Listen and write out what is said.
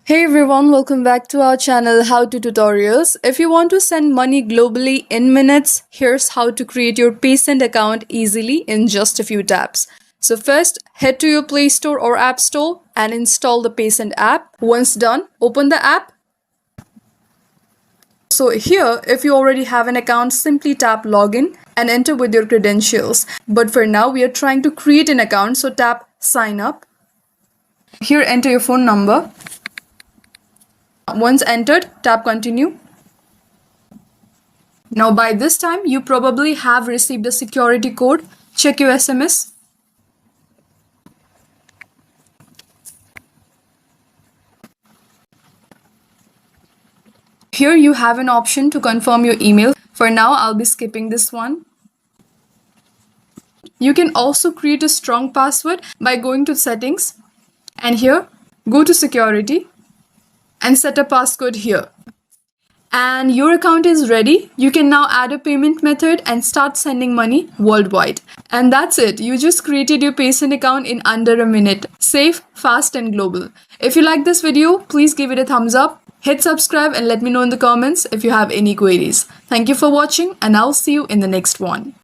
Hey everyone, welcome back to our channel How to Tutorials. If you want to send money globally in minutes, here's how to create your Paysend account easily in just a few taps. So first, head to your Play Store or App Store and install the Paysend app. Once done, open the app. So here, if you already have an account, simply tap login and enter with your credentials. But for now, we are trying to create an account, so tap sign up. Here, enter your phone number. Once entered, tap continue. Now by this time, you probably have received a security code. Check your SMS. Here you have an option to confirm your email. For now, I'll be skipping this one. You can also create a strong password by going to settings and here go to security and set a passcode here. And your account is ready. You can now add a payment method and start sending money worldwide. And that's it. You just created your Paysend account in under a minute. Safe, fast and global. If you like this video, please give it a thumbs up. Hit subscribe and let me know in the comments if you have any queries. Thank you for watching and I'll see you in the next one.